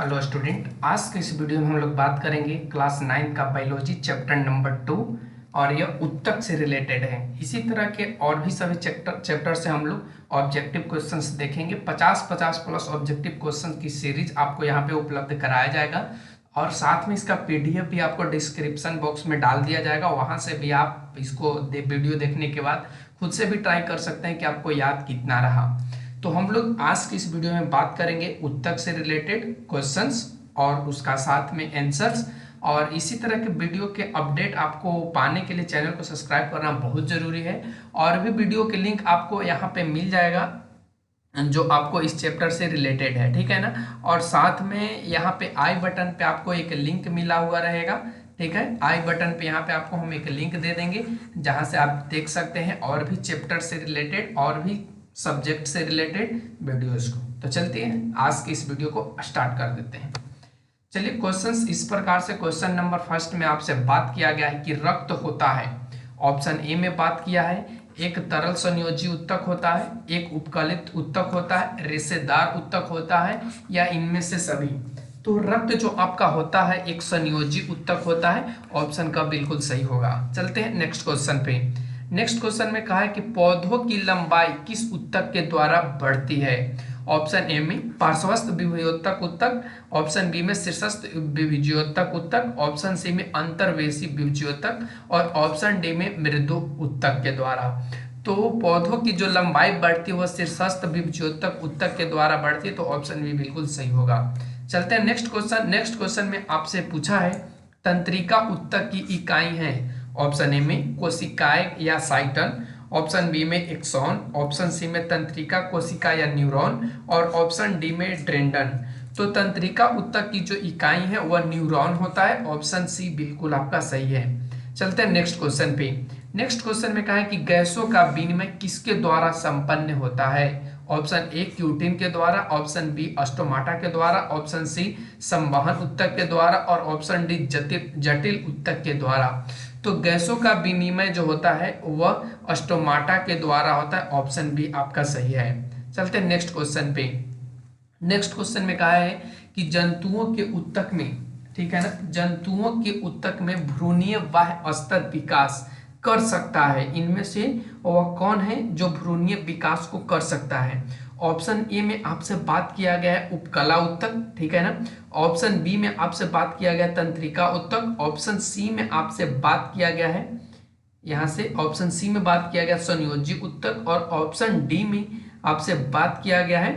Hello student, आज के इस वीडियो में हम लोग बात करेंगे क्लास 9 का बायोलॉजी चैप्टर नंबर 2 और यह उत्तक से रिलेटेड है। इसी तरह के और भी सभी चैप्टर से हम लोग ऑब्जेक्टिव क्वेश्चंस देखेंगे। 50-50 प्लस ऑब्जेक्टिव क्वेश्चन की सीरीज आपको यहाँ पे उपलब्ध कराया जाएगा और साथ में इसका पीडीएफ भी आपको डिस्क्रिप्शन बॉक्स में डाल दिया जाएगा। वहाँ से भी आप इसको वीडियो देखने के बाद खुद से भी ट्राई कर सकते हैं कि आपको याद कितना रहा। तो हम लोग आज की इस वीडियो में बात करेंगे उत्तक से रिलेटेड क्वेश्चंस और उसका साथ में आंसर्स। और इसी तरह के वीडियो के अपडेट आपको पाने के लिए चैनल को सब्सक्राइब करना बहुत जरूरी है। और भी वीडियो के लिंक आपको यहाँ पे मिल जाएगा जो आपको इस चैप्टर से रिलेटेड है, ठीक है ना। और साथ में यहाँ पे आई बटन पे आपको एक लिंक मिला हुआ रहेगा, ठीक है। आई बटन पे यहाँ पे आपको हम एक लिंक दे देंगे जहाँ से आप देख सकते हैं और भी चैप्टर से रिलेटेड और भी सब्जेक्ट से रिलेटेड वीडियोस को। तो चलते हैं आज की इस वीडियो को स्टार्ट कर देते हैं। चलिए, क्वेश्चंस इस प्रकार से। क्वेश्चन नंबर फर्स्ट में आपसे बात किया गया है कि रक्त होता है। ऑप्शन ए में बात किया है एक तरल संयोजी उत्तक होता है, एक उपकलित उत्तक होता है, रेशेदार उत्तक होता है, या इनमें से सभी। तो रक्त जो आपका होता है एक संयोजी उत्तक होता है। ऑप्शन का बिल्कुल सही होगा। चलते हैं नेक्स्ट क्वेश्चन पे। नेक्स्ट क्वेश्चन में कहा है कि पौधों की लंबाई किस उत्तक के द्वारा बढ़ती है। ऑप्शन ए में पार्श्वस्थ विभुजोत्तक उत्तक, ऑप्शन बी में शीर्षस्थ विभुजोत्तक उत्तक, ऑप्शन सी में अंतर्वेशी विभुजोत्तक और ऑप्शन डी में मृदु उत्तक के द्वारा। तो पौधों की जो लंबाई बढ़ती है वह शीर्षस्थ विभुजोत्तक उत्तक के द्वारा बढ़ती है, तो ऑप्शन बी बिल्कुल सही होगा। चलते हैं नेक्स्ट क्वेश्चन। नेक्स्ट क्वेश्चन में आपसे पूछा है तंत्रिका उत्तक की इकाई है। ऑप्शन ए में कोशिकाएं या साइटन, ऑप्शन बी में एक्सॉन, ऑप्शन सी में तंत्रिका कोशिका या न्यूरॉन और ऑप्शन डी में ड्रेंडन। तो तंत्रिका उत्तक की जो इकाई है वह न्यूरॉन होता है। ऑप्शन सी बिल्कुल आपका सही है। चलते हैं नेक्स्ट क्वेश्चन पे। नेक्स्ट क्वेश्चन में कहा है कि गैसों का विनिमय किसके द्वारा संपन्न होता है। ऑप्शन ए क्यूटिन के द्वारा, ऑप्शन बी स्टोमाटा के द्वारा, ऑप्शन सी संवहन उत्तक के द्वारा और ऑप्शन डी जटिल उत्तक के द्वारा। तो गैसों का विनिमय जो होता है वह स्टोमाटा के द्वारा होता है। ऑप्शन बी आपका सही है। चलते हैं नेक्स्ट क्वेश्चन पे। नेक्स्ट क्वेश्चन में कहा है कि जंतुओं के उत्तक में, ठीक है ना, जंतुओं के उत्तक में भ्रूणीय बाह्य स्तर विकास कर सकता है। इनमें से वह कौन है जो भ्रूणीय विकास को कर सकता है। ऑप्शन ए में आपसे बात किया गया है उपकला उत्तक, ठीक है ना। ऑप्शन बी में आपसे बात किया गया तंत्रिका उत्तक, ऑप्शन सी में आपसे बात किया गया है, यहां से ऑप्शन सी में बात किया गया संयोजी उत्तक और ऑप्शन डी में आपसे बात किया गया है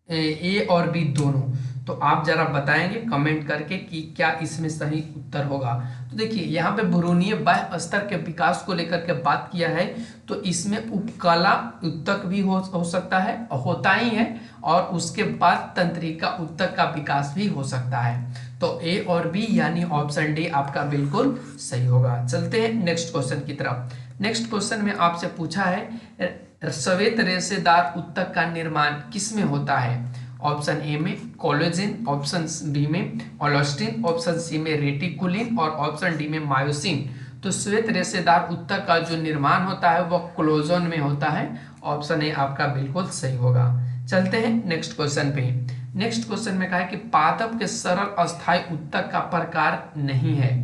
ए और बी दोनों। तो आप जरा बताएंगे कमेंट करके कि क्या इसमें सही उत्तर होगा। तो देखिए यहाँ पे भ्रूणीय बाह्य स्तर के विकास को लेकर के बात किया है, तो इसमें उपकला उत्तक भी हो सकता है, होता ही है, और उसके बाद तंत्रिका उत्तक का विकास भी हो सकता है। तो ए और बी यानी ऑप्शन डी आपका बिल्कुल सही होगा। चलते हैं नेक्स्ट क्वेश्चन की तरफ। नेक्स्ट क्वेश्चन में आपसे पूछा है श्वेत रेशेदार उत्तक का निर्माण किसमें होता है। ऑप्शन ए में कोलेजन, ऑप्शन बी में ओलोस्टिन, ऑप्शन सी में रेटिकुलिन और ऑप्शन डी में मायोसिन। तो श्वेत रेशेदार उत्तक का जो निर्माण होता है वह कोलेजन में होता है। ऑप्शन ए आपका बिल्कुल सही होगा। चलते हैं नेक्स्ट क्वेश्चन पे। नेक्स्ट क्वेश्चन में कहा है कि पादप के सरल अस्थायी उत्तक का प्रकार नहीं है।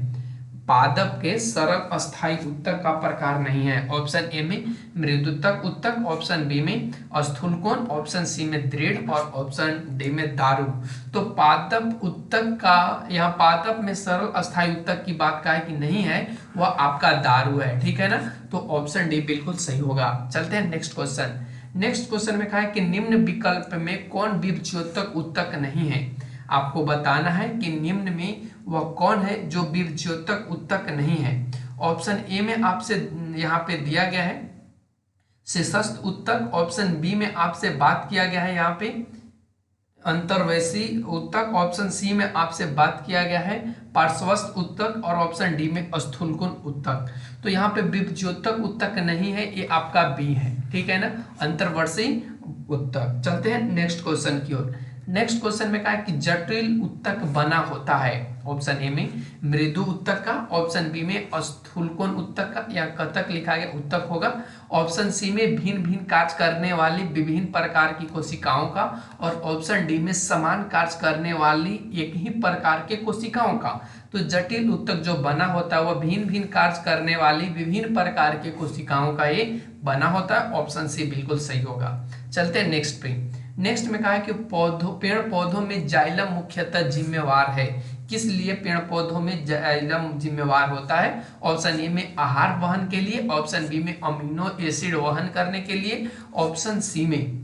पादप के सरल अस्थायी उत्तक का प्रकार नहीं है। ऑप्शन ए में मृदुतक उत्तक, ऑप्शन बी में स्थूलकोण, ऑप्शन सी में दृढ़ और ऑप्शन डी में दारू। तो पादप उत्तक का, यहाँ पादप में सरल अस्थायी उत्तक की बात का है कि नहीं है, वह आपका दारू है, ठीक है ना। तो ऑप्शन डी बिल्कुल सही होगा। चलते हैं नेक्स्ट क्वेश्चन। नेक्स्ट क्वेश्चन में कहा है कि निम्न विकल्प में कौन विभज्योतक उत्तक नहीं है। आपको बताना है कि निम्न में वह कौन है जो विभज्योतक उत्तक नहीं है। ऑप्शन ए में आपसे यहाँ पे दिया गया है शीर्षस्थ उत्तक, ऑप्शन बी में आपसे बात किया गया है यहाँ पे अंतर्वेशी उत्तक, ऑप्शन सी में आपसे बात किया गया है पार्श्वस्थ उत्तक और ऑप्शन डी में स्थूलकोण उत्तक। तो यहाँ पे विभज्योतक उत्तक नहीं है, ये आपका बी है, ठीक है ना, अंतर्वर्षी उत्तक। चलते हैं नेक्स्ट क्वेश्चन की ओर। नेक्स्ट क्वेश्चन में कहा है कि जटिल उत्तक बना होता है। ऑप्शन ए में मृदु उत्तक का, ऑप्शन बी में स्थूलकोण उत्तक का या कतक लिखा गया उत्तक होगा, ऑप्शन सी में भिन्न भिन्न कार्य करने वाली विभिन्न प्रकार की कोशिकाओं का, और ऑप्शन डी में समान कार्य करने वाली एक ही प्रकार के कोशिकाओं का। तो जटिल उत्तक जो बना होता है वह भिन्न भिन्न कार्य करने वाली विभिन्न प्रकार के कोशिकाओं का ये बना होता है। ऑप्शन सी बिल्कुल सही होगा। चलते हैं नेक्स्ट पे। नेक्स्ट में कहा है कि पेड़ पौधों में जाइलम मुख्यतः जिम्मेवार है। किस लिए पेड़ पौधों में जाइलम जिम्मेवार होता है? ऑप्शन ए में आहार वहन के लिए, ऑप्शन बी में अमीनो एसिड वहन करने के लिए, ऑप्शन सी में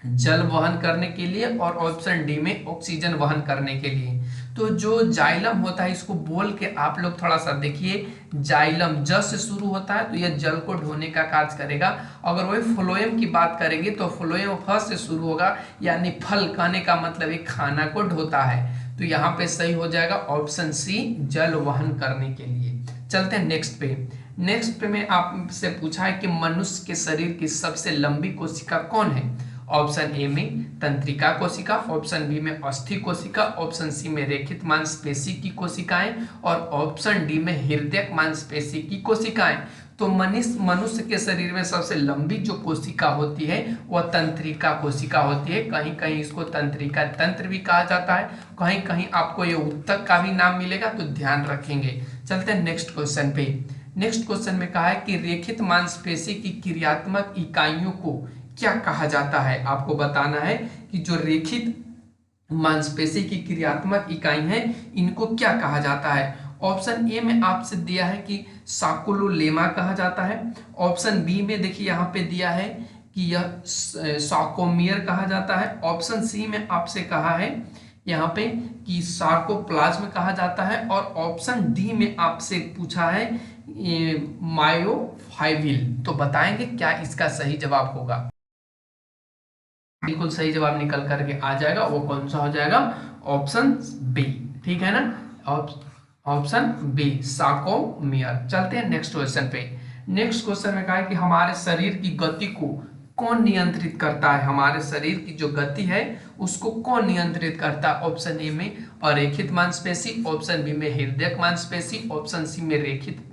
जल वहन करने के लिए, और ऑप्शन डी में ऑक्सीजन वहन करने के लिए। तो जो जाइलम होता है इसको बोल के आप लोग थोड़ा सा देखिए, जाइलम ज से शुरू होता है तो यह जल को ढोने का कार्य करेगा। अगर वही फ्लोएम की बात करेंगे तो फ्लोएम फ से शुरू होगा, यानी फल कहने का मतलब एक खाना को ढोता है। तो यहाँ पे सही हो जाएगा ऑप्शन सी, जल वहन करने के लिए। चलते हैं नेक्स्ट पे। नेक्स्ट पे में आपसे पूछा है कि मनुष्य के शरीर की सबसे लंबी कोशिका कौन है? ऑप्शन ए में तंत्रिका कोशिका, ऑप्शन बी में अस्थि कोशिका, ऑप्शन सी में रेखित मांसपेशी की कोशिकाएं, और ऑप्शन डी में हृदय मांसपेशी की कोशिकाएं। तो मनुष्य के शरीर में सबसे लंबी जो कोशिका होती है वह तंत्रिका कोशिका होती है। कहीं कहीं इसको तंत्रिका तंत्र भी कहा जाता है, कहीं कहीं आपको ये उत्तक का भी नाम मिलेगा, तो ध्यान रखेंगे। चलते हैं नेक्स्ट क्वेश्चन पे। नेक्स्ट क्वेश्चन में कहा है कि रेखित मांसपेशी की क्रियात्मक इकाइयों को क्या कहा जाता है? आपको बताना है कि जो रेखित मांसपेशी की क्रियात्मक इकाई है इनको क्या कहा जाता है। ऑप्शन ए में आपसे दिया है कि सार्कोलेमा कहा जाता है, ऑप्शन बी में देखिए यहाँ पे दिया है कि यह सार्कोमियर कहा जाता है, ऑप्शन सी में आपसे कहा है यहाँ पे कि सार्कोप्लाज्म कहा जाता है, और ऑप्शन डी में आपसे पूछा है मायोफाइविल। तो बताएंगे क्या इसका सही जवाब होगा? बिल्कुल सही जवाब निकल करके आ जाएगा, वो कौन सा हो जाएगा? ऑप्शन बी, ठीक है ना, ऑप्शन बी सार्कोमियर। चलते हैं नेक्स्ट क्वेश्चन पे। नेक्स्ट क्वेश्चन में कहा है कि हमारे शरीर की गति को कौन नियंत्रित करता है? हमारे शरीर की जो गति है उसको कौन नियंत्रित करता है? ऑप्शन ए में अरेखित मांसपेशी, ऑप्शन बी में हृदय मांसपेशी, ऑप्शन सी में रेखित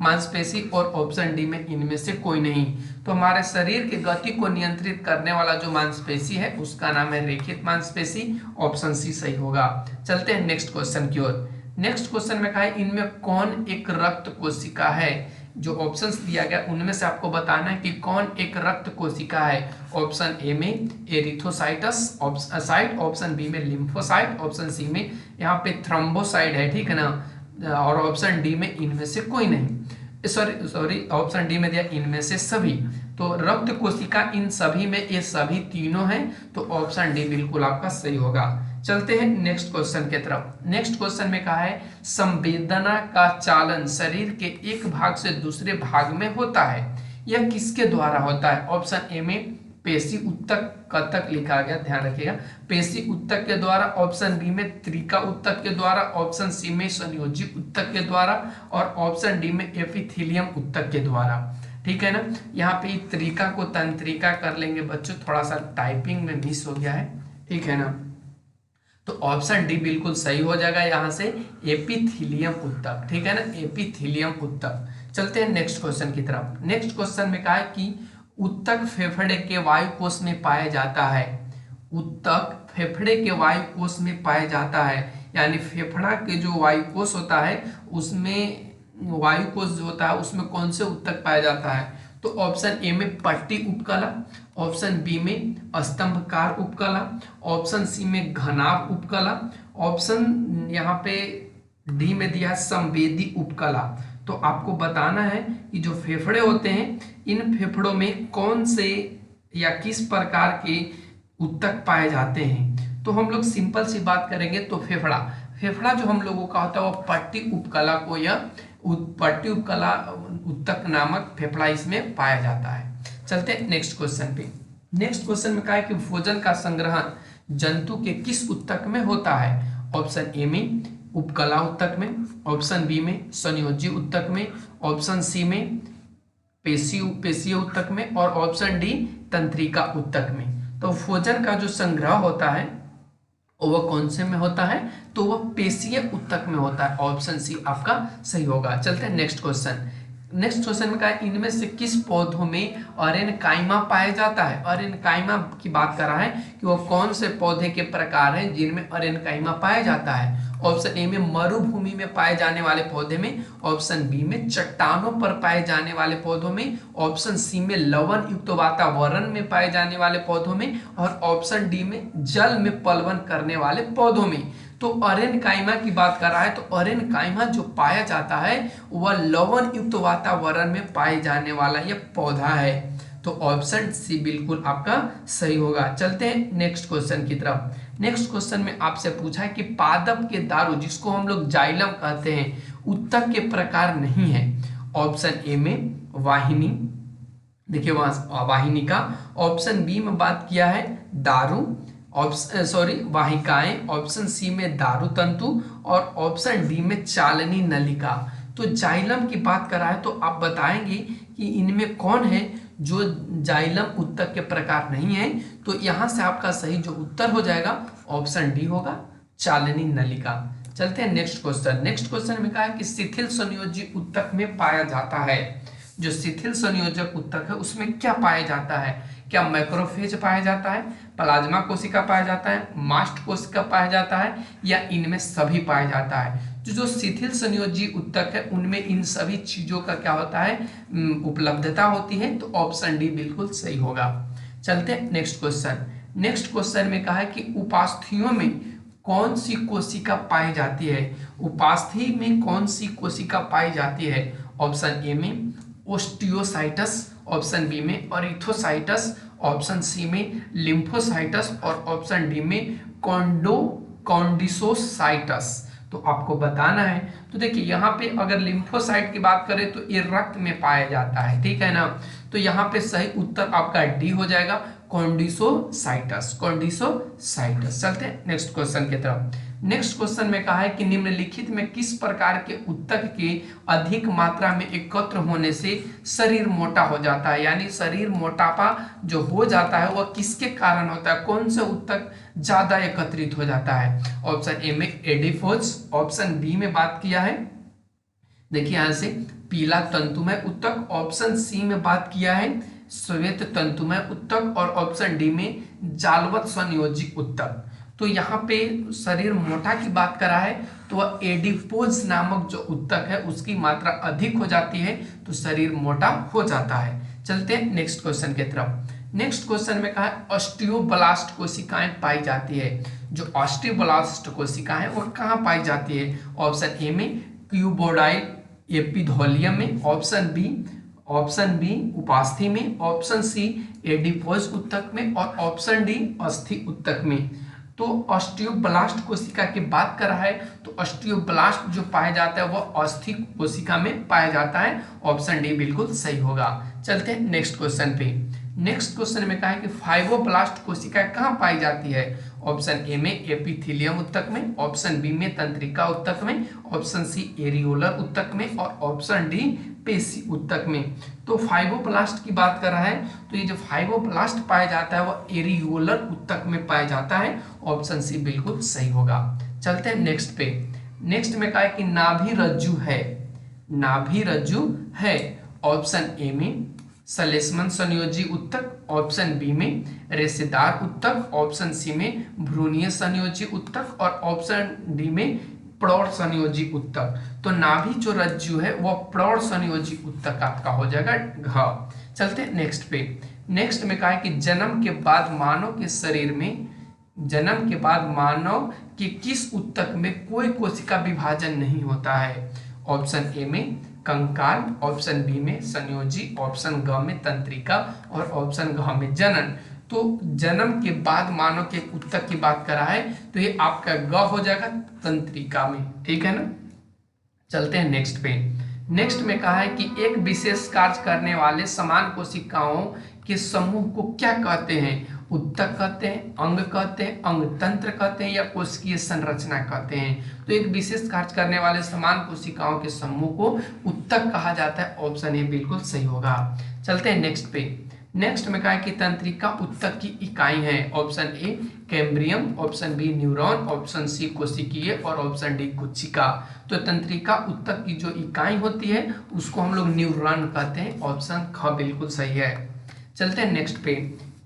मांसपेशी, और ऑप्शन डी में इनमें से कोई नहीं। तो हमारे शरीर की गति को नियंत्रित करने वाला जो मांसपेशी है उसका नाम है रेखित मांसपेशी। ऑप्शन सी सही होगा। चलते हैं नेक्स्ट क्वेश्चन की ओर। नेक्स्ट क्वेश्चन में कहा है इनमें कौन एक रक्त कोशिका है? जो ऑप्शंस दिया गया उनमें से आपको बताना है कि कौन एक रक्त कोशिका है। ऑप्शन ए में एरिथ्रोसाइटस साइट, ऑप्शन बी में लिम्फोसाइट, ऑप्शन सी में यहाँ पे थ्रोम्बोसाइट है, ठीक है ना, और ऑप्शन डी में इनमें से कोई नहीं, सॉरी ऑप्शन डी में दिया इनमें से सभी। तो रक्त कोशिका इन सभी में ये सभी तीनों हैं, तो ऑप्शन डी बिल्कुल आपका सही होगा। चलते हैं नेक्स्ट क्वेश्चन की तरफ। नेक्स्ट क्वेश्चन में कहा है संवेदना का चालन शरीर के एक भाग से दूसरे भाग में होता है, यह किसके द्वारा होता है? ऑप्शन ए में पेशी उत्तक कतक लिखा गया, ध्यान रखिएगा, पेशी उत्तक के द्वारा, ऑप्शन बी में त्रिका उत्तक के द्वारा, ऑप्शन सी में संयोजी उत्तक के द्वारा, और ऑप्शन डी में एपिथेलियम उत्तक के द्वारा। ठीक है ना, यहाँ पे त्रिका को तंत्रिका कर लेंगे बच्चों, थोड़ा सा टाइपिंग में मिस हो गया है, ठीक है ना, तो ऑप्शन डी बिल्कुल सही हो जाएगा यहाँ से, एपिथेलियम उत्तक, ठीक है ना, एपिथेलियम उत्तक। चलते हैं नेक्स्ट क्वेश्चन की तरफ। नेक्स्ट क्वेश्चन में कहा है कि उत्तक फेफड़े के वायु कोष में पाया जाता है। उत्तक फेफड़े के वायु कोष में पाया जाता है, यानी फेफड़ा के जो वायु कोष होता है उसमें वायु कोष जो होता है उसमें कौन से उत्तक पाया जाता है? तो ऑप्शन ए में पट्टी उपकला, ऑप्शन बी में स्तंभकार उपकला, ऑप्शन सी में घनाभ उपकला, ऑप्शन यहाँ पे डी में दिया संवेदी उपकला। तो आपको बताना है कि जो फेफड़े होते हैं इन फेफड़ों में कौन से या किस प्रकार के उत्तक पाए जाते हैं। तो हम लोग सिंपल सी बात करेंगे तो फेफड़ा जो हम लोगों का होता है वो पट्टी उपकला को या पट्टी उपकला उत्तक नामक फेफड़ा इसमें पाया जाता है। चलते हैं नेक्स्ट क्वेश्चन पे। नेक्स्ट क्वेश्चन में कहा है कि भोजन का संग्रहण जंतु के किस उत्तक में होता है? ऑप्शन ए में उपकला उत्तक में, ऑप्शन बी में संयोजी उत्तक में, ऑप्शन सी में पेशीय उत्तक में, और ऑप्शन डी तंत्रिका उत्तक में। तो भोजन का जो संग्रह होता है और वह कौन से में होता है, तो वह पेशीय ऊतक में होता है। ऑप्शन सी आपका सही होगा। चलते हैं नेक्स्ट क्वेश्चन। नेक्स्ट क्वेश्चन में कहा है इनमें से किस पौधों में अरेनकाइमा पाया जाता है। अरेनकाइमा की बात कर रहा है कि वो कौन से पौधे के प्रकार हैं जिनमें अरेनकाइमा पाया जाता है। ऑप्शन ए में मरुभूमि में पाए जाने वाले पौधे में, ऑप्शन बी में चट्टानों पर पाए जाने वाले पौधों में, ऑप्शन सी में लवण युक्त वातावरण में पाए जाने वाले पौधों में, और ऑप्शन डी में जल में पलवन करने वाले पौधों में। तो अरेनकाइमा की बात कर रहा है, तो अरेनकाइमा जो पाया जाता है वह लवण युक्त वातावरण में पाए जाने वाला यह पौधा है। तो ऑप्शन सी बिल्कुल आपका सही होगा। चलते हैं नेक्स्ट क्वेश्चन की तरफ। नेक्स्ट क्वेश्चन में आपसे पूछा है कि पादप के दारू, जिसको हम लोग जाइलम कहते हैं, ऊतक के प्रकार नहीं है। ऑप्शन ए में वाहिनी, देखिए वहां वाहिनी का। ऑप्शन बी में बात किया है दारू, वाहिकाएं। ऑप्शन सी में दारू तंतु, और ऑप्शन डी में चालनी नलिका। तो जाइलम की बात कर रहा है, तो आप बताएंगे कि इनमें कौन है जो जाइलम ऊतक के प्रकार नहीं है। तो यहां से आपका सही जो उत्तर हो जाएगा ऑप्शन डी होगा, चालनी नलिका। चलते हैं नेक्स्ट क्वेश्चन। नेक्स्ट क्वेश्चन में कहा है कि शिथिल संयोजी ऊतक में पाया जाता है। जो शिथिल संयोजक ऊतक है उसमें क्या पाया जाता है। क्या मैक्रोफेज पाया जाता है, प्लाज्मा कोशिका पाया जाता है, मास्ट कोशिका पाया जाता है, या इनमें सभी पाया जाता है। जो शिथिल संयोजी ऊतक है उनमें इन सभी चीजों का क्या होता है, उपलब्धता होती है। तो ऑप्शन डी बिल्कुल सही होगा। चलते हैं नेक्स्ट क्वेश्चन। नेक्स्ट क्वेश्चन में कहा है कि उपास्थियों में कौन सी कोशिका पाई जाती है। उपास्थि में कौन सी कोशिका पाई जाती है। ऑप्शन ए में ओस्टियोसाइटस, ऑप्शन बी में अरिथोसाइटस, ऑप्शन सी में लिम्फोसाइटस, और ऑप्शन डी में कॉन्डिसोसाइटस। तो आपको बताना है। तो देखिए यहाँ पे अगर लिम्फोसाइट की बात करें तो ये रक्त में पाया जाता है, ठीक है ना। तो यहाँ पे सही उत्तर आपका डी हो जाएगा, कॉन्डिसोसाइटस, कॉन्डिसोसाइटस। चलते हैं नेक्स्ट क्वेश्चन की तरफ। नेक्स्ट क्वेश्चन में कहा है कि निम्नलिखित में किस प्रकार के ऊतक के अधिक मात्रा में एकत्र होने से शरीर मोटा हो जाता है। यानी शरीर मोटापा जो हो जाता है वह किसके कारण होता है, कौन से ऊतक ज्यादा एकत्रित हो जाता है। ऑप्शन ए में एडिपोज, ऑप्शन बी में बात किया है, देखिए यहां से पीला तंतुमय ऊतक, ऑप्शन सी में बात किया है श्वेत तंतुमय ऊतक, और ऑप्शन डी में जालवत संयोजी ऊतक। तो यहाँ पे शरीर मोटा की बात करा है तो वह एडिपोज नामक जो ऊतक है उसकी मात्रा अधिक हो जाती है, तो शरीर मोटा हो जाता है। चलते हैं नेक्स्ट क्वेश्चन की तरफ। नेक्स्ट क्वेश्चन में कहा है ऑस्टियोब्लास्ट कोशिकाएं पाई जाती है। जो ऑस्टियोब्लास्ट कोशिकाएं वो कहाँ पाई जाती है। ऑप्शन ए में क्यूबोडाइल एपिथेलियम में, ऑप्शन बी उपास्थि में, ऑप्शन सी एडिपोज ऊतक में, और ऑप्शन डी अस्थि ऊतक में। तो ऑस्टियोब्लास्ट कोशिका की बात कर रहा है तो ऑस्टियोब्लास्ट जो पाया जाता है वह अस्थि कोशिका में पाया जाता है। ऑप्शन डी बिल्कुल सही होगा। चलते हैं नेक्स्ट क्वेश्चन पे। नेक्स्ट क्वेश्चन में कहा है कि फाइब्रोब्लास्ट कोशिका कहाँ पाई जाती है। ऑप्शन ए में एपिथेलियम ऊतक में, ऑप्शन बी में तंत्रिका ऊतक में, ऑप्शन सी एरियोलर ऊतक में, और ऑप्शन डी पेशी ऊतक में। तो फाइब्रोब्लास्ट की बात कर रहा है तो ये जो फाइब्रोब्लास्ट पाया जाता है वह एरियोलर ऊतक में पाया जाता है। ऑप्शन सी बिल्कुल सही होगा। चलते हैं नेक्स्ट पे। नेक्स्ट में कहा है कि नाभि रज्जु है, नाभि रज्जु है। ऑप्शन ए में सलेस्मन संयोजी ऊतक, ऑप्शन बी में रेशेदार ऊतक, ऑप्शन सी में भ्रूणीय संयोजी ऊतक, और ऑप्शन डी में प्रौढ़ संयोजी ऊतक। तो नाभि जो रज्जु है वह प्रौढ़ संयोजी ऊतक आपका हो जाएगा घ। चलते हैं नेक्स्ट पे। नेक्स्ट में कहा है कि जन्म के बाद मानव के शरीर में, जन्म के बाद मानव के किस ऊतक में कोई कोशिका विभाजन नहीं होता है। ऑप्शन ए में कंकाल, ऑप्शन बी में संयोजी, ऑप्शन ग में तंत्रिका, और ऑप्शन घ में जनन। तो जन्म के बाद मानव के ऊतक की बात करा है तो ये आपका ग हो जाएगा तंत्रिका में, ठीक है ना। चलते हैं नेक्स्ट पे। नेक्स्ट में कहा है कि एक विशेष कार्य करने वाले समान कोशिकाओं के समूह को क्या कहते हैं। ऊतक कहते हैं, अंग कहते हैं, अंग तंत्र कहते हैं, या कोशिकीय संरचना कहते हैं। तो एक विशेष कार्य करने वाले समान कोशिकाओं के समूह को ऊतक कहा जाता है। ऑप्शन ए बिल्कुल सही होगा। चलते हैं नेक्स्ट पे। नेक्स्ट में कहा है कि तंत्रिका उत्तक की इकाई है। Option A cambium, option B neuron, option C कोशिकीय और ऑप्शन डी कोशिका। तो तंत्रिका उत्तक की जो इकाई होती है उसको हम लोग न्यूरॉन कहते हैं। ऑप्शन ख बिल्कुल सही है। चलते हैं नेक्स्ट पे।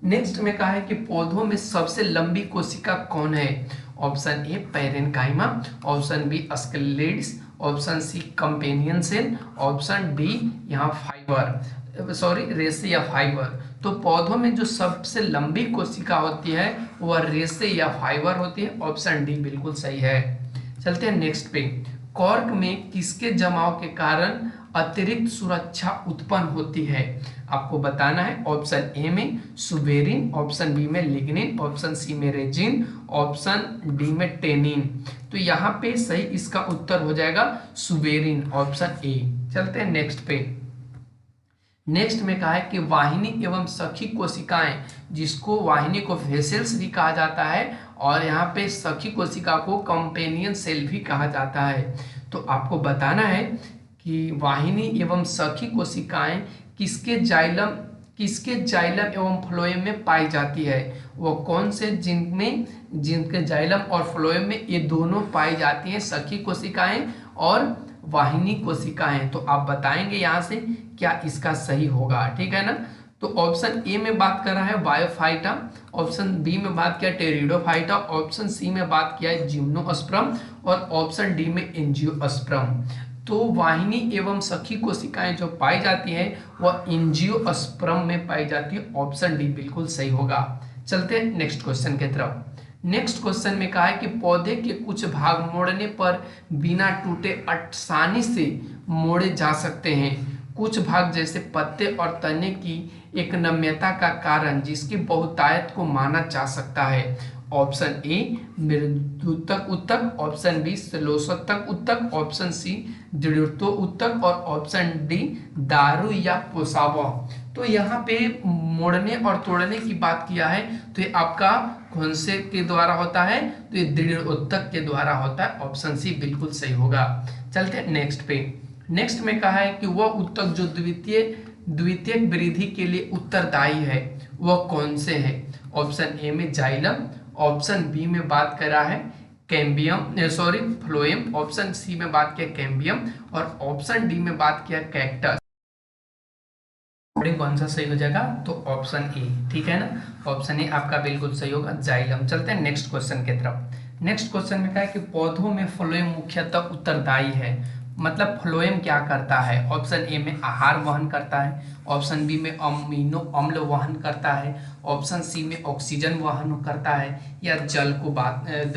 नेक्स्ट में कहा है कि पौधों में सबसे लंबी कोशिका कौन है। Option A parenchyma, option B sclereids, option C companion cell, option D यहाँ फाइबर रेशे या फाइबर। तो पौधों में जो सबसे लंबी कोशिका होती है वह रेशे या फाइबर होती है। ऑप्शन डी बिल्कुल सही है। चलते हैं नेक्स्ट पे। कॉर्क में किसके जमाव के कारण अतिरिक्त सुरक्षा उत्पन्न होती है, आपको बताना है। ऑप्शन ए में सुबेरिन, ऑप्शन बी में लिग्निन, ऑप्शन सी में रेजिन, ऑप्शन डी में टेनिन। तो यहाँ पे सही इसका उत्तर हो जाएगा सुबेरिन, ऑप्शन ए। चलते हैं नेक्स्ट पे। नेक्स्ट में कहा है कि वाहिनी एवं सखी कोशिकाएं, जिसको वाहिनी को वेसल्स भी कहा जाता है और यहाँ पे सखी कोशिका को कंपेनियन सेल भी कहा जाता है। तो आपको बताना है कि वाहिनी एवं सखी कोशिकाएं किसके जाइलम एवं फ्लोएम में पाई जाती है। वो कौन से जिनके जाइलम और फ्लोएम में ये दोनों पाई जाती हैं, सखी कोशिकाएं और वाहिनी कोशिकाएं। तो आप बताएंगे यहाँ से क्या इसका सही होगा, ठीक है ना। तो ऑप्शन ए में बात कर रहा है बायोफाइटा, ऑप्शन बी में बात किया टेरिडोफाइटा, ऑप्शन सी में बात किया है जिम्नोस्पर्म और ऑप्शन डी में एंजियोस्पर्म। तो वाहिनी एवं सखी कोशिकाएं जो पाई जाती है वह एंजियोस्पर्म में पाई जाती है। ऑप्शन डी बिल्कुल सही होगा। चलते हैं नेक्स्ट क्वेश्चन की तरफ। नेक्स्ट क्वेश्चन में कहा है कि पौधे के कुछ भाग मोड़ने पर बिना टूटे आसानी से मोड़े जा सकते हैं। कुछ भाग जैसे पत्ते और तने की एक नम्यता का कारण जिसकी बहुतायत को माना जा सकता है। ऑप्शन ए मृदुतक उत्तक, ऑप्शन बी श्लेषोत्तक उत्तक, ऑप्शन सी दृढ़तो उत्तक और ऑप्शन डी दारू या पोसावा। तो यहाँ पे मोड़ने और तोड़ने की बात किया है तो ये आपका कौन से के द्वारा होता है, तो ये दृढ़ उत्तक के द्वारा होता है। ऑप्शन सी बिल्कुल सही होगा। चलते हैं नेक्स्ट पे। नेक्स्ट में कहा है कि वह उत्तक जो द्वितीयक वृद्धि के लिए उत्तरदायी है वह कौन से है। ऑप्शन ए में जाइलम, ऑप्शन बी में बात कर रहा है फ्लोएम, ऑप्शन सी में बात किया कैम्बियम और ऑप्शन डी में बात किया कैक्टस। कौन सा सही हो जाएगा, तो ऑप्शन ए, ठीक है ना। ऑप्शन ए आपका बिल्कुल सही होगा, जाइलम। चलते हैं नेक्स्ट क्वेश्चन की तरफ। नेक्स्ट क्वेश्चन में कहा है कि पौधों में फ्लोएम मुख्यतः उत्तरदायी है। मतलब फ्लोएम क्या करता है। ऑप्शन ए में आहार वहन करता है, ऑप्शन बी में अमीनो अम्ल वहन करता है, ऑप्शन सी में ऑक्सीजन वहन करता है या जल को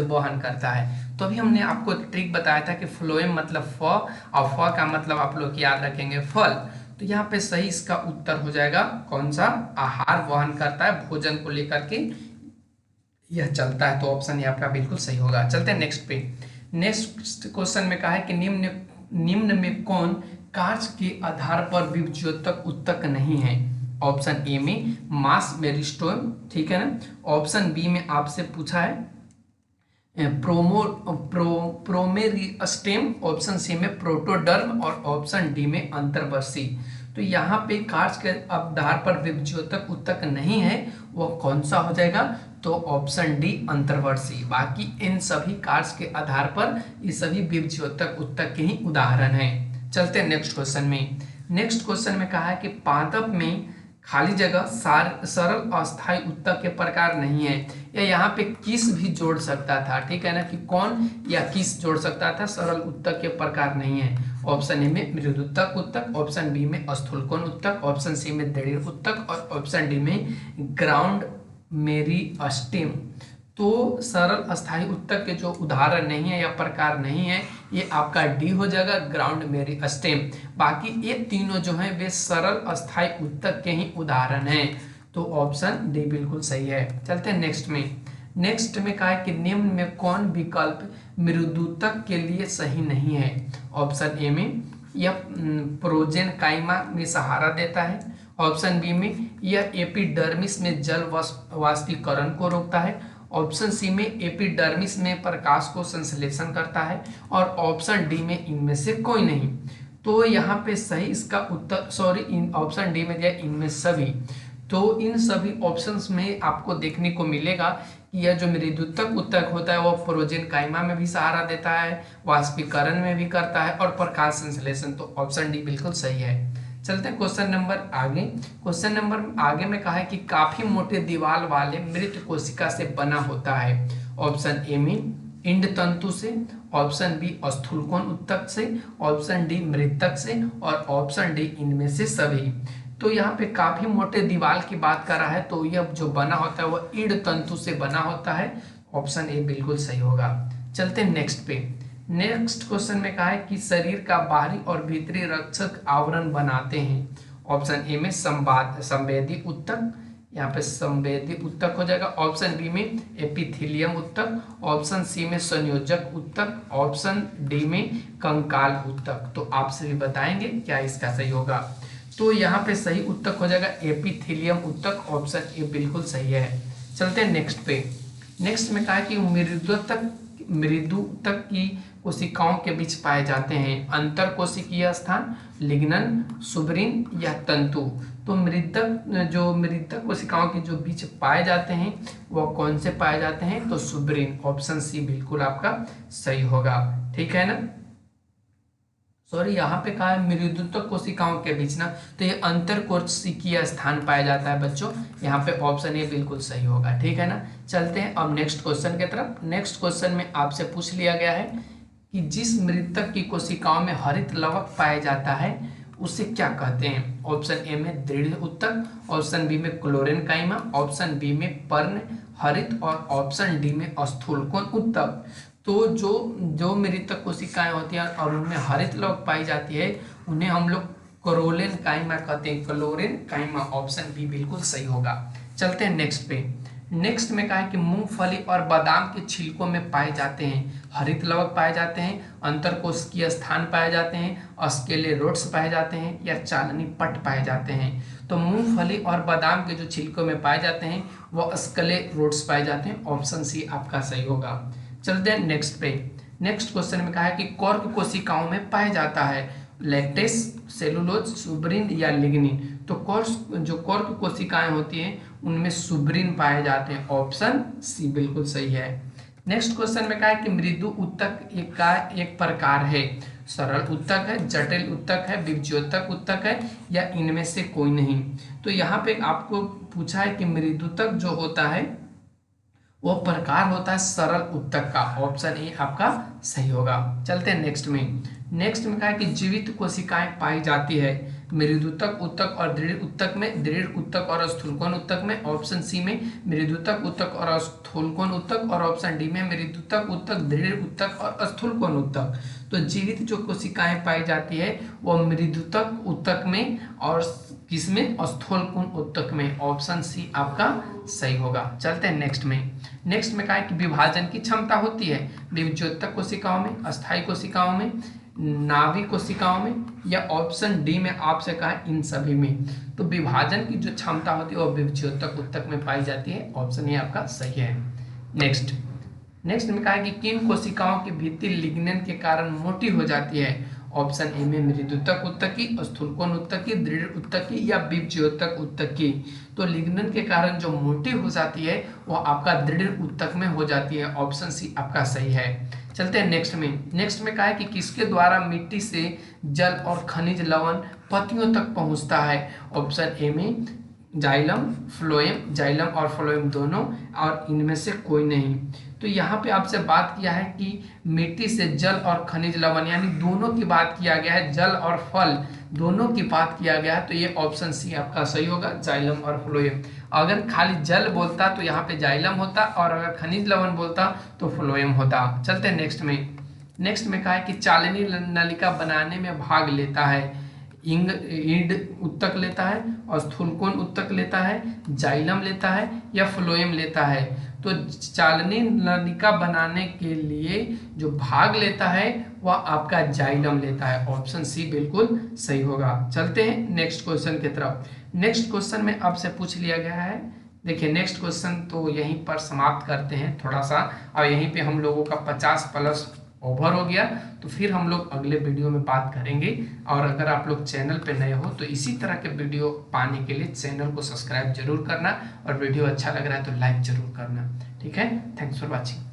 वहन करता है। तो अभी हमने आपको ट्रिक बताया था कि फ्लोएम मतलब फ और फ का मतलब आप लोग याद रखेंगे फल। तो यहाँ पे सही इसका उत्तर हो जाएगा कौन सा, आहार वहन करता है, भोजन को लेकर के यह चलता है। तो ऑप्शन ये आपका बिल्कुल सही होगा। चलते हैं नेक्स्ट पे। नेक्स्ट क्वेश्चन में कहा है कि निम्न में कौन कार्य के आधार पर विभज्योतक उत्तक नहीं है। ऑप्शन ए में मास मेरिस्टोम, ठीक है ना। ऑप्शन बी में आपसे पूछा है प्रोमेरिस्टेम, ऑप्शन सी में प्रोटोडर्म और ऑप्शन डी में अंतर्वर्षी। तो यहाँ पे कार्य के आधार पर विभज्योतक उत्तक नहीं है, वह कौन सा हो जाएगा, तो ऑप्शन डी अंतर्वर्षी। बाकी इन सभी कार्य के आधार पर ये सभी विभज्योतक उत्तक के ही उदाहरण हैं। चलते हैं नेक्स्ट क्वेश्चन में। नेक्स्ट क्वेश्चन में कहा है कि पादप में खाली जगह सरल अस्थायी उत्तक के प्रकार नहीं है। या यहाँ पे किस भी जोड़ सकता था, ठीक है ना, कि कौन या किस जोड़ सकता था, सरल उत्तक के प्रकार नहीं है। ऑप्शन ए में मृदुत्तक उत्तक, ऑप्शन बी में स्थूलकोण उत्तक, ऑप्शन सी में दृढ़ उत्तक और ऑप्शन डी में ग्राउंड मेरिस्टेम। तो सरल अस्थायी उत्तक के जो उदाहरण नहीं है या प्रकार नहीं है, ये आपका डी हो जाएगा, ग्राउंड मेरिस्टेम। बाकी ये तीनों जो हैं वे सरल अस्थायी उत्तक के ही उदाहरण हैं। तो ऑप्शन डी बिल्कुल सही है। चलते हैं नेक्स्ट में। नेक्स्ट में कहा है कि निम्न में कौन विकल्प मृदुत्तक के लिए सही नहीं है। ऑप्शन ए में यह प्रोजेनकाइमा में सहारा देता है, ऑप्शन बी में यह एपिडर्मिस में जल वाष्पीकरण को रोकता है, ऑप्शन सी में एपिडर्मिस में प्रकाश को संश्लेषण करता है और ऑप्शन डी में इनमें से कोई नहीं। तो यहाँ पे सही इसका उत्तर ऑप्शन डी में दिया इनमें सभी। तो इन सभी ऑप्शंस में आपको देखने को मिलेगा कि यह जो मृदुतक उत्तक होता है वो प्रोजेन कायमा में भी सहारा देता है, वाष्पीकरण में भी करता है और प्रकाश संश्लेषण। तो ऑप्शन डी बिल्कुल सही है। चलते हैं क्वेश्चन नंबर आगे। क्वेश्चन नंबर आगे में कहा है कि काफी मोटे दीवार वाले मृत कोशिका से बना होता है। ऑप्शन ए में इंड तंतु से, ऑप्शन बी स्थूलकोण उत्तक से, ऑप्शन डी मृतक से और ऑप्शन डी इनमें से सभी। तो यहाँ पे काफी मोटे दीवार की बात कर रहा है, तो यह जो बना होता है वह इंड तंतु से बना होता है। ऑप्शन ए बिल्कुल सही होगा। चलते हैं नेक्स्ट पे। नेक्स्ट क्वेश्चन में कहा है कि शरीर का बाहरी और भीतरी रक्षक आवरण बनाते हैं। ऑप्शन ए में संवेदी उत्तक, यहाँ पे संवेदी उत्तक हो जाएगा। ऑप्शन बी में एपिथेलियम उत्तक, ऑप्शन सी में संयोजक उत्तक, ऑप्शन डी में कंकाल उत्तक। तो आप सभी बताएंगे क्या इसका सही होगा। तो यहाँ पे सही उत्तक हो जाएगा एपिथेलियम उत्तक। ऑप्शन ए बिल्कुल सही है। चलते हैं नेक्स्ट पे। नेक्स्ट में कहा है कि मृदुतक की कोशिकाओं के बीच पाए जाते हैं अंतर कोशिकीय स्थान, लिग्नन, सुब्रिन या तंतु। तो मृदक कोशिकाओं के जो बीच पाए जाते हैं वह कौन से पाए जाते हैं, तो सुब्रिन। ऑप्शन सी बिल्कुल आपका सही होगा। ठीक है ना, सॉरी यहाँ पे कहा है मृदुतक कोशिकाओं के बीच ना, तो ये अंतर कोशिकीय स्थान पाया जाता है बच्चों। यहाँ पे ऑप्शन ए बिल्कुल सही होगा। ठीक है ना, चलते हैं अब नेक्स्ट क्वेश्चन की तरफ। नेक्स्ट क्वेश्चन में आपसे पूछ लिया गया है कि जिस मृतक की कोशिकाओं में हरित लवक पाया जाता है उसे क्या कहते हैं। ऑप्शन ए में दृढ़ उत्तक, ऑप्शन बी में क्लोरीन काइमा, ऑप्शन बी में पर्ण हरित और ऑप्शन डी में स्थूलकोण उत्तक। तो जो मृतक कोशिकाएं होती हैं और उनमें हरित लवक पाई जाती है उन्हें हम लोग क्लोरीन काइमा कहते हैं। क्लोरीन काइमा। ऑप्शन बी बिल्कुल सही होगा। चलते हैं नेक्स्ट पे। नेक्स्ट में कहा है कि मूंगफली और बादाम के छिलकों में पाए जाते हैं हरित लवक पाए जाते हैं, अंतरकोशिकीय स्थान पाए जाते हैं, स्क्लेरोड्स पाए जाते हैं या चालनी पट पाए जाते हैं। तो मूंगफली और बादाम के जो छिलकों में पाए जाते हैं वो स्क्लेरोड्स पाए जाते हैं। ऑप्शन सी आपका सही होगा। चलते हैं नेक्स्ट पे। नेक्स्ट क्वेश्चन में कहा है कि कॉर्क कोशिकाओं में पाया जाता है लैक्टेस, सेलुलोज, सुब्रिन या लिग्निन। तो कॉर्क कोशिकाएं होती हैं उनमें सुब्रिन पाए जाते हैं। ऑप्शन सी बिल्कुल सही है। नेक्स्ट क्वेश्चन में कहा है कि मृदु उत्तक एक प्रकार है, सरल उत्तक है, जटिल उत्तक है, विभज्योतक उत्तक है या इनमें से कोई नहीं। तो यहाँ पे आपको पूछा है कि मृदुतक जो होता है वो प्रकार होता है सरल उत्तक का। ऑप्शन ए आपका सही होगा। चलते हैं नेक्स्ट में। नेक्स्ट में कहा है कि जीवित कोशिकाएं पाई जाती है मृदुतक उत्तक और दृढ़ उत्तक में, दृढ़ उत्तक और स्थूलकोण उत्तक में। ऑप्शन सी में मृदुतक उत्तक और स्थूलकोण उत्तक और ऑप्शन डी में मृदुतक उत्तक, दृढ़ उत्तक और स्थूलकोण उत्तक। तो जीवित जो कोशिकाएं पाई जाती है वो मृदुतक उत्तक में और किसमें, स्थूलकोण उत्तक में। ऑप्शन सी आपका सही होगा। चलते हैं नेक्स्ट में। नेक्स्ट में कहा है कि विभाजन की क्षमता होती है विभज्योतक कोशिकाओं में, अस्थायी कोशिकाओं में, नाभिक कोशिकाओं में या ऑप्शन डी में आपसे कहा है इन सभी में। तो विभाजन की जो क्षमता होती है वो विभज्योतक उत्तक में पाई जाती है। ऑप्शन ए आपका सही है। नेक्स्ट में कहा है कि किन कोशिकाओं की भित्ति लिग्नन के कारण मोटी हो जाती है। ऑप्शन ए में मृदुतक उत्तकी, स्थूलकोण उत्तकी, दृढ़ उत्तकी या विभज्योतक उत्तकी। तो लिग्नन के कारण जो मोटी हो जाती है वो आपका दृढ़ उत्तक में हो जाती है। ऑप्शन सी आपका सही है। चलते हैं नेक्स्ट में। नेक्स्ट में कहा है कि किसके द्वारा मिट्टी से जल और खनिज लवण पत्तियों तक पहुंचता है। ऑप्शन ए में जाइलम, फ्लोएम, जाइलम और फ्लोएम दोनों और इनमें से कोई नहीं। तो यहाँ पे आपसे बात किया है कि मिट्टी से जल और खनिज लवण यानी दोनों की बात किया गया है, जल और फल दोनों की बात किया गया है। तो ये ऑप्शन सी आपका सही होगा, जाइलम और फ्लोएम। अगर खाली जल बोलता तो यहाँ पे जाइलम होता और अगर खनिज लवण बोलता तो फ्लोएम होता। चलते हैं नेक्स्ट में। नेक्स्ट में कहा है कि चालनी नलिका बनाने में भाग लेता है इंड उत्तक लेता है और स्थूलकोण उत्तक लेता है, जाइलम लेता है या फ्लोएम लेता है। तो चालनी नलिका बनाने के लिए जो भाग लेता है वह आपका जाइलम लेता है। ऑप्शन सी बिल्कुल सही होगा। चलते हैं नेक्स्ट क्वेश्चन की तरफ। नेक्स्ट क्वेश्चन में आपसे पूछ लिया गया है, देखिए नेक्स्ट क्वेश्चन तो यहीं पर समाप्त करते हैं थोड़ा सा, और यहीं पे हम लोगों का 50 प्लस ओवर हो गया तो फिर हम लोग अगले वीडियो में बात करेंगे। और अगर आप लोग चैनल पे नए हो तो इसी तरह के वीडियो पाने के लिए चैनल को सब्सक्राइब जरूर करना, और वीडियो अच्छा लग रहा है तो लाइक जरूर करना। ठीक है, थैंक्स फॉर वॉचिंग।